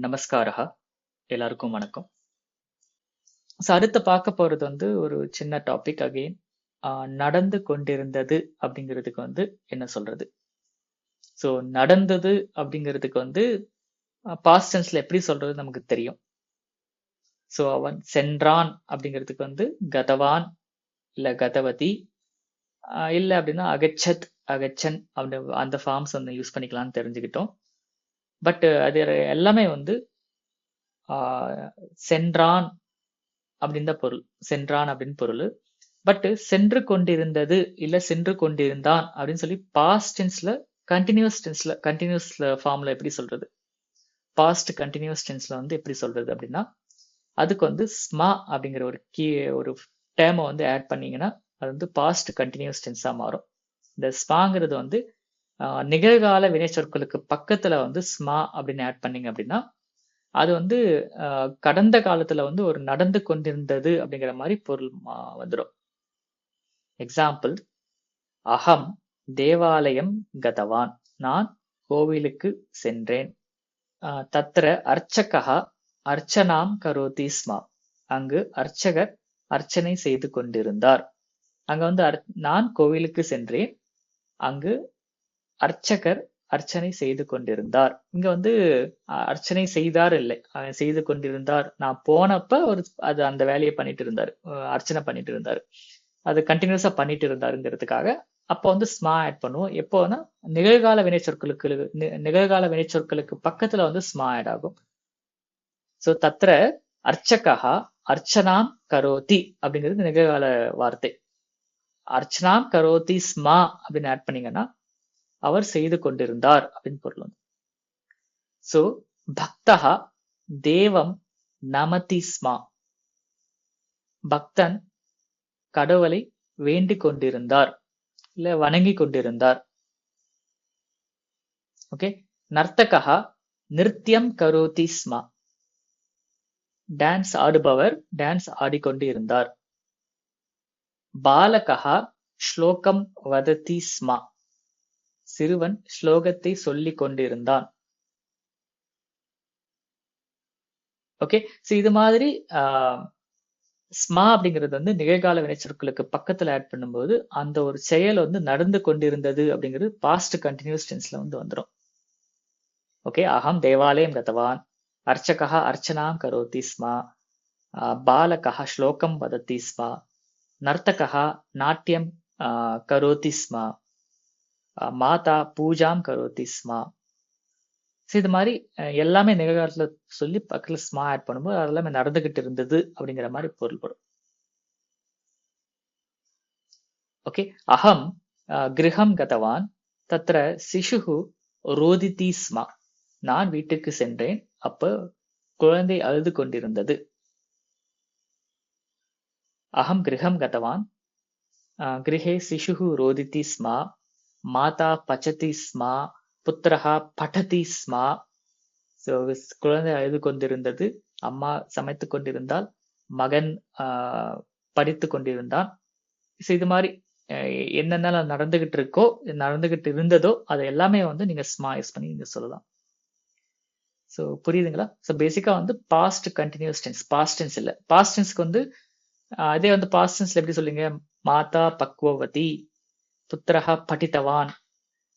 நமஸ்காரஹ. எல்லாருக்கும் வணக்கம். அடுத்து பார்க்க போறது ஒரு சின்ன டாபிக் அகெயின். நடந்து கொண்டிருந்தது அப்படிங்கிறதுக்கு என்ன சொல்றது? ஸோ நடந்தது அப்படிங்கிறதுக்கு பாஸ்ட் டென்ஸ்ல எப்படி சொல்றது நமக்கு தெரியும். ஸோ அவன் சென்றான் அப்படிங்கிறதுக்கு கதவான் இல்ல கதவதி, இல்ல அப்படின்னா அகச்சத் அகச்சன் அப்படி அந்த ஃபார்ம்ஸ் யூஸ் பண்ணிக்கலாம்னு தெரிஞ்சுக்கிட்டோம். பட் அது எல்லாமே சென்றான் அப்படின்னு தான் பொருள். சென்றான் அப்படின்னு பொருள். பட் சென்று கொண்டிருந்தது இல்ல சென்று கொண்டிருந்தான் அப்படின்னு சொல்லி பாஸ்ட் டென்ஸ்ல கண்டினியூஸ் ஃபார்ம்ல எப்படி சொல்றது? பாஸ்ட் கண்டினியூஸ் டென்ஸ்ல எப்படி சொல்றது அப்படின்னா, அதுக்கு ஸ்மா அப்படிங்கிற ஒரு டேர்மை ஆட் பண்ணீங்கன்னா அது பாஸ்ட் கண்டினியூஸ் டென்ஸா மாறும். இந்த ஸ்மாங்கிறது நிகழ்கால வினைச்சொற்களுக்கு பக்கத்துல ஸ்மா அப்படின்னு ஆட் பண்ணீங்க அப்படின்னா அது கடந்த காலத்துல ஒரு நடந்து கொண்டிருந்தது அப்படிங்கிற மாதிரி பொருள் வந்துடும். எக்ஸாம்பிள், அகம் தேவாலயம் கதவான், நான் கோவிலுக்கு சென்றேன். தத்ர அர்ச்சகா அர்ச்சனாம் கரோதி ஸ்மா, அங்கு அர்ச்சகர் அர்ச்சனை செய்து கொண்டிருந்தார். அங்க நான் கோவிலுக்கு சென்றேன், அங்கு அர்ச்சகர் அர்ச்சனை செய்து கொண்டிருந்தார். இங்க அர்ச்சனை செய்தார் இல்லை, செய்து கொண்டிருந்தார். நான் போனப்ப அது அந்த வேலையை பண்ணிட்டு இருந்தாரு, அர்ச்சனை பண்ணிட்டு இருந்தாரு, அது கண்டினியூஸா பண்ணிட்டு இருந்தாருங்கிறதுக்காக அப்ப ஸ்மா ஆட் பண்ணுவோம். எப்போனா நிகழ்கால வினைச்சொற்களுக்கு பக்கத்துல ஸ்மா ஆட் ஆகும். சோ தத்ர அர்ச்சகா அர்ச்சனாம் கரோதி அப்படிங்கிறது நிகழ்கால வார்த்தை. அர்ச்சனாம் கரோதி ஸ்மா அப்படின்னு ஆட் பண்ணீங்கன்னா அவர் செய்து கொண்டிருந்தார் அப்படின்னு பொருள். சோ பக்தஹா தேவம் நமதி ஸ்மா, பக்தன் கடவுளை வேண்டிக் கொண்டிருந்தார் இல்ல வணங்கி கொண்டிருந்தார். ஓகே. நர்த்தகா நிருத்யம் கரோதி ஸ்மா, டான்ஸ் ஆடுபவர் டான்ஸ் ஆடிக்கொண்டு இருந்தார். பாலகா ஸ்லோகம் வததி ஸ்மா, சிறுவன் ஸ்லோகத்தை சொல்லிக் கொண்டிருந்தான். ஓகே. சோ இது மாதிரி ஸ்மா அப்படிங்கிறது நிகழ்கால வினைச்சொற்களுக்கு பக்கத்துல ஆட் பண்ணும்போது அந்த ஒரு செயல் நடந்து கொண்டிருந்தது அப்படிங்கிறது பாஸ்ட் கண்டினியூஸ் டென்ஸ்ல வந்துடும். ஓகே. அகம் தேவாலயம் கதவான், அர்ச்சகா அர்ச்சனாம் கரோதி ஸ்மா, பாலகா ஸ்லோகம் வததி ஸ்மா, நர்த்தகா நாட்டியம் கரோதி ஸ்மா, மாதா பூஜாம் கரோதி ஸ்மா. இது மாதிரி எல்லாமே நிகழ்காலத்துல சொல்லி பக்கத்துல ஸ்மா ஆட் பண்ணும்போது அதெல்லாமே நடந்துகிட்டு இருந்தது அப்படிங்கிற மாதிரி பொருள்படும். ஓகே. அகம் கிரகம் கதவான், தத்ர சிசுஹு ரோதிதி ஸ்மா, நான் வீட்டுக்கு சென்றேன், அப்ப குழந்தை அழுது கொண்டிருந்தது. அகம் கிரகம் கதவான், கிரகே சிசுஹு ரோதிதி ஸ்மா, மாதா பச்சதி ஸ்மா, புத்திரஹா படதி ஸ்மா. குழந்தை அழுது கொண்டிருந்தது, அம்மா சமைத்து கொண்டிருந்தால், மகன் படித்து கொண்டிருந்தான். இது மாதிரி என்னென்ன நடந்துகிட்டு இருந்ததோ அது எல்லாமே நீங்க ஸ்மா யூஸ் பண்ணி நீங்க சொல்லலாம். ஸோ புரியுதுங்களா? ஸோ பேசிக்கா past continuous tense, past tense இல்ல. பாஸ்ட் டென்ஸ்க்கு அதே பாஸ்ட் டென்ஸ்ல எப்படி சொல்லுங்க? மாதா பக்வவதி, புத்திரஹா படித்தவான்,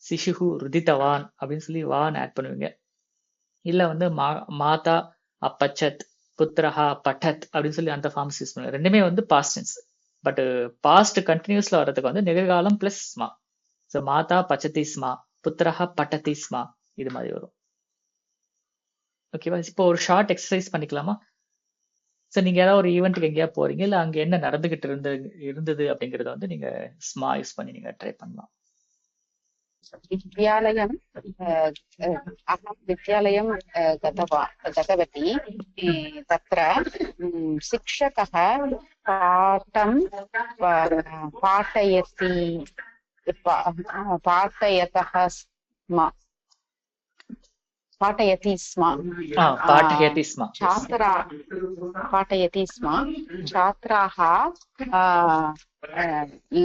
சிசுஹு ருதித்தவான் அப்படின்னு சொல்லி வான் ஆட் பண்ணுவீங்க. இல்ல மாதா அப்பச்சத், புத்திரஹா பட்டத் அப்படின்னு சொல்லி அந்த ஃபார்ம்ஸ் யூஸ் பண்ணுங்க. ரெண்டுமே பாஸ்ட் டென்ஸ். பட் பாஸ்ட் கண்டினியூஸ்ல வர்றதுக்கு நிகழ்காலம் பிளஸ் ஸ்மா. ஸோ மாதா பச்சதி ஸ்மா, புத்திரஹா பட்டதி ஸ்மா, இது மாதிரி வரும். ஓகேவா? இப்போ ஒரு ஷார்ட் எக்ஸசைஸ் பண்ணிக்கலாமா? ஸோ நீங்க ஏதாவது ஒரு ஈவெண்ட்டுக்கு எங்கேயா போறீங்க, இல்ல அங்க என்ன நடந்துகிட்டு இருந்தது அப்படிங்கறத நீங்க ஸ்மா யூஸ் பண்ணி நீங்க ட்ரை பண்ணலாம். विद्यालयम् अहं विद्यालयं गतवती। तत्र शिक्षकः पाठं पाठयतः स्म, पाठयति स्म, पाठयति स्म, पाठयति स्म, छात्राः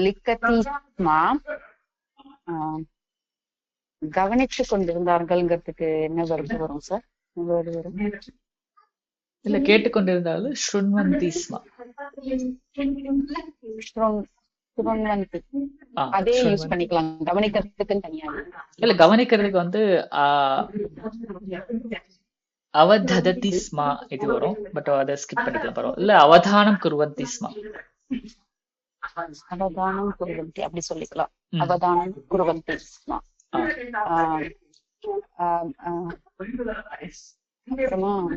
लिखति स्म, கவனித்துக் கொண்டிருந்தார்கள்ங்கிறதுக்கு என்ன வரும் சார்? வேறு வரும். இல்ல கேட்டுக்கொண்டிருந்தாலும் ஸ்ருண்வந்தி ஸ்மா. சுருண்வந்தி. ஆ, அதே யூஸ் ஸ்ருண்வந்தி. பண்ணிக்கலாம். கவனிக்கிறதுக்குன்னு தனியா. இல்ல கவனிக்கிறதுக்கு வந்து அவதததி ஸ்மா இது வரும். பட் அதை ஸ்கிப் பண்ணிக்கலாம் பரவாயில்ல. இல்ல அவதானம் குர்வந்தி ஸ்மா. அவதானம் குருவந்தி அப்படி சொல்லிக்கலாம். ம். அவதானம் குருவந்தி ஸ்மா. ஆ, ஆஹ் ஆஹ் ஆஹ் அப்புறமா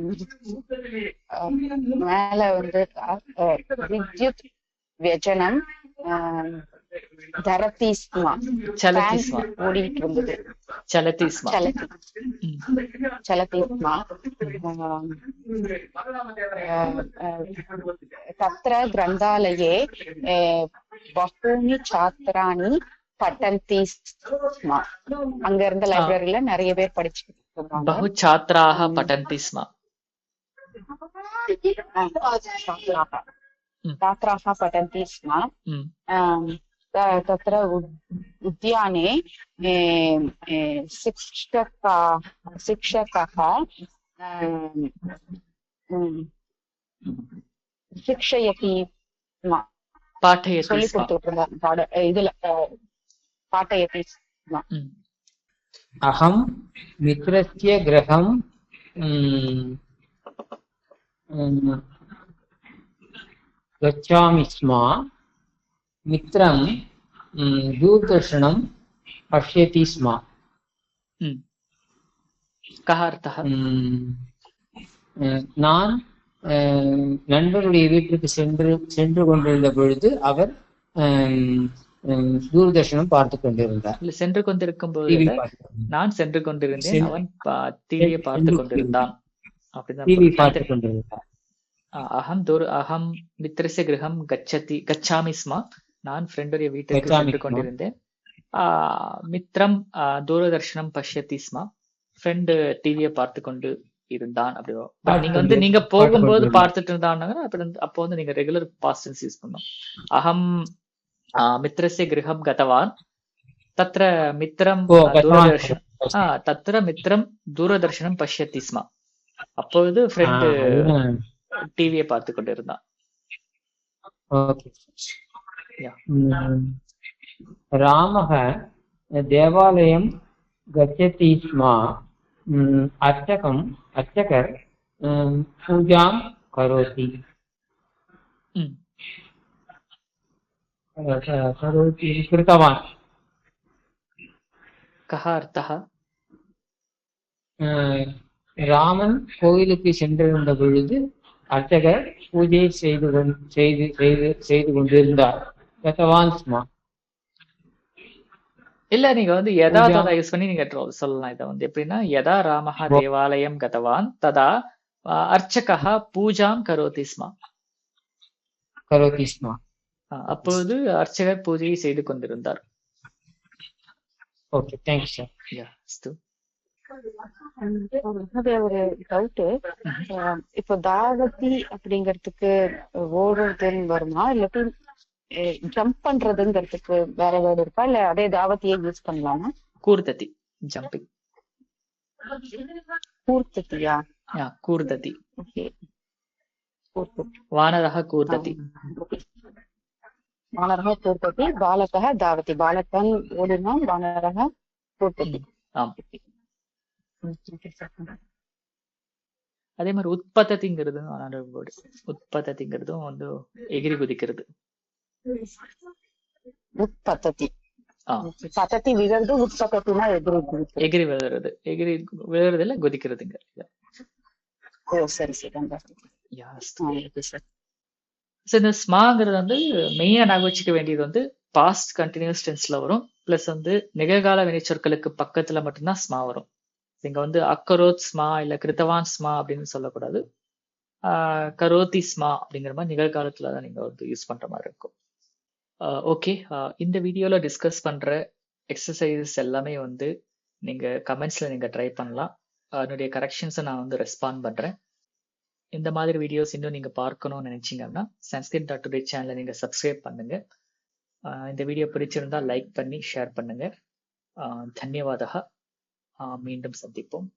மேல வந்து வித்யுத் வியஜனம் தரதி ஸ்மா. சலதி Fan ஸ்மா. ஓடிட்டு இருந்தது. சலதி ஸ்மா. சலதி ம். சலதி ஸ்மா. தத்ர கிரந்தாலயே பஹூனி சாத்ராணி பட்டந்தி ஸ்மா. அங்க இருந்த லைப்ரரியில நிறைய பேர் படிச்சுட்டு இருக்காங்க. பஹு சாத்ராஹ படந்தி ஸ்மா. ம். छात्राः पठन्ति स्म. ம். तत्र उद्याने शिक्षकः शिक्षयति स्म. பாठयति சொல்லிக் ஸ்மா. கொடுத்துட்டு இருந்தார். இதுல பாட்டயति स्म. ம். अहं मित्रस्य गृहं गच्छामि स्म. मित्रं दूरदर्शनं पश्यति स्म. ம். கஹ அர்த்தः? நான் நண்பருடைய வீட்டுக்கு சென்று கொண்டிருந்த பொழுது அவர் தூர்தர்ஷனம் பார்த்து கொண்டிருந்தார். இல்ல சென்று கொண்டிருக்கும் போது டிவி இல்ல, பார்த்து நான் சென்று கொண்டிருந்தேன், சென்று- அவன் டிவியை பார்த்து கொண்டிருந்தான் அப்படிதான் டிவி பொருள். பார்த்து கொண்டிருந்தார். அகம் மித்ரஸ்ய கிரகம் கச்சாமி ஸ்மா. நான் ஃப்ரெண்டுடைய வீட்டுக்கு கச்சாமி சென்று ஸ்மா. கொண்டிருந்தேன். மித்ரம் தூரதர்ஷனம் பஷ்யதி ஸ்மா. ஃப்ரெண்டு டிவியை பார்த்து கொண்டு இருந்தான் அப்படி வரும். But நீங்க வந்து நீங்க போகும்போது பார்த்துட்டு இருந்தாங்க அப்போ வந்து நீங்க ரெகுலர் பாஸ்ட் டென்ஸ் யூஸ் பண்ணணும். அகம் மித்ரஸ்ய கிரகம் கதவான். தத்ர மித்ரம் ஓ, கதவான். தூரதர்ஷனம் தத்ர மித்ரம் தூரதர்ஷனம் பஷ்யதி ஸ்மா. அப்பொழுது ஃப்ரெண்டு டிவியை பார்த்து கொண்டு இருந்தான். ஓகே. Yeah. रामः देवालयं गच्छति स्म. अर्चकः पूजां करोति. ம். कृतवान्. கஹ அர்த்தः? ராமன் கோயிலுக்கு சென்றிருந்த பொழுது அர்ச்சகர் பூஜை செய்து கொண்டிருந்தார். கதவான் ஸ்மா. இல்ல நீங்க வந்து யதா ததா யூஸ் பண்ணி நீங்க சொல்லலாம். இதை வந்து எப்படின்னா யதா ராமஹ தேவாலயம் கதவான் ததா அர்ச்சகஹ பூஜாம் கரோதி ஸ்மா. கரோதி ஸ்மா. அப்பொழுது அர்ச்சகர் பூஜையை செய்து கொண்டிருந்தார். Okay, thanks sir. யா, அஸ்து. ஒரு டவுட். இப்போ தாவதி அப்படிங்கறதுக்கு ஓடுறதுன்னு வருமா, இல்லாட்டி ஜம்ப் பண்றதுங்கிறதுக்கு வேற வேர்டு இருக்கா, இல்ல அதே தாவத்தியே யூஸ் பண்ணலாமா? கூர்ததி, ஜம்பிங். கூர்த்ததியா? கூர்ததி. ஓகே. வானரஹ கூர்ததி. வானரஹ கூர்த்ததி. பாலகஹ தாவதி. பாலகன் ஓடுனா வானரஹ கூர்த்ததி. ஆம். அதே மாதிரி உற்பத்திங்கிறது உற்பத்திங்கிறதும் வந்து எகிரி குதிக்கிறது. உற்பத்தி. பத்தத்தி விழுறது, உற்பத்தினா எகிரி விழுறது. எகிரி விழுறது இல்ல, குதிக்கிறதுங்க. ஓ சரி சரி. இந்த ஸ்மாங்கிறது வந்து மெயினா ஞாபகம் வச்சுக்க வேண்டியது வந்து பாஸ்ட் கண்டினியூஸ் டென்ஸ்ல வரும். பிளஸ் வந்து நிகழ்கால வினைச்சொற்களுக்கு பக்கத்துல மட்டும்தான் ஸ்மா வரும். இங்க வந்து அக்கரோத் ஸ்மா இல்ல கிருத்தவான் ஸ்மா அப்படின்னு சொல்லக்கூடாது. கரோதி ஸ்மா அப்படிங்கிற மாதிரி நிகழ்காலத்துல தான் நீங்க வந்து யூஸ் பண்ற மாதிரி இருக்கும். ஓகே, இந்த வீடியோல டிஸ்கஸ் பண்ற எக்ஸசைசஸ் எல்லாமே வந்து நீங்க கமெண்ட்ஸ்ல நீங்க ட்ரை பண்ணலாம். என்னுடைய கரெக்ஷன்ஸை நான் வந்து ரெஸ்பாண்ட் பண்றேன். இந்த மாதிரி வீடியோஸ் இன்னும் நீங்க பார்க்கணும்னு நினைச்சீங்கன்னா sanskrit.today சேனலை நீங்க சப்ஸ்கிரைப் பண்ணுங்க. இந்த வீடியோ பிடிச்சிருந்தா லைக் பண்ணி ஷேர் பண்ணுங்க. தன்யவாதா. மீண்டும் சந்திப்போம்.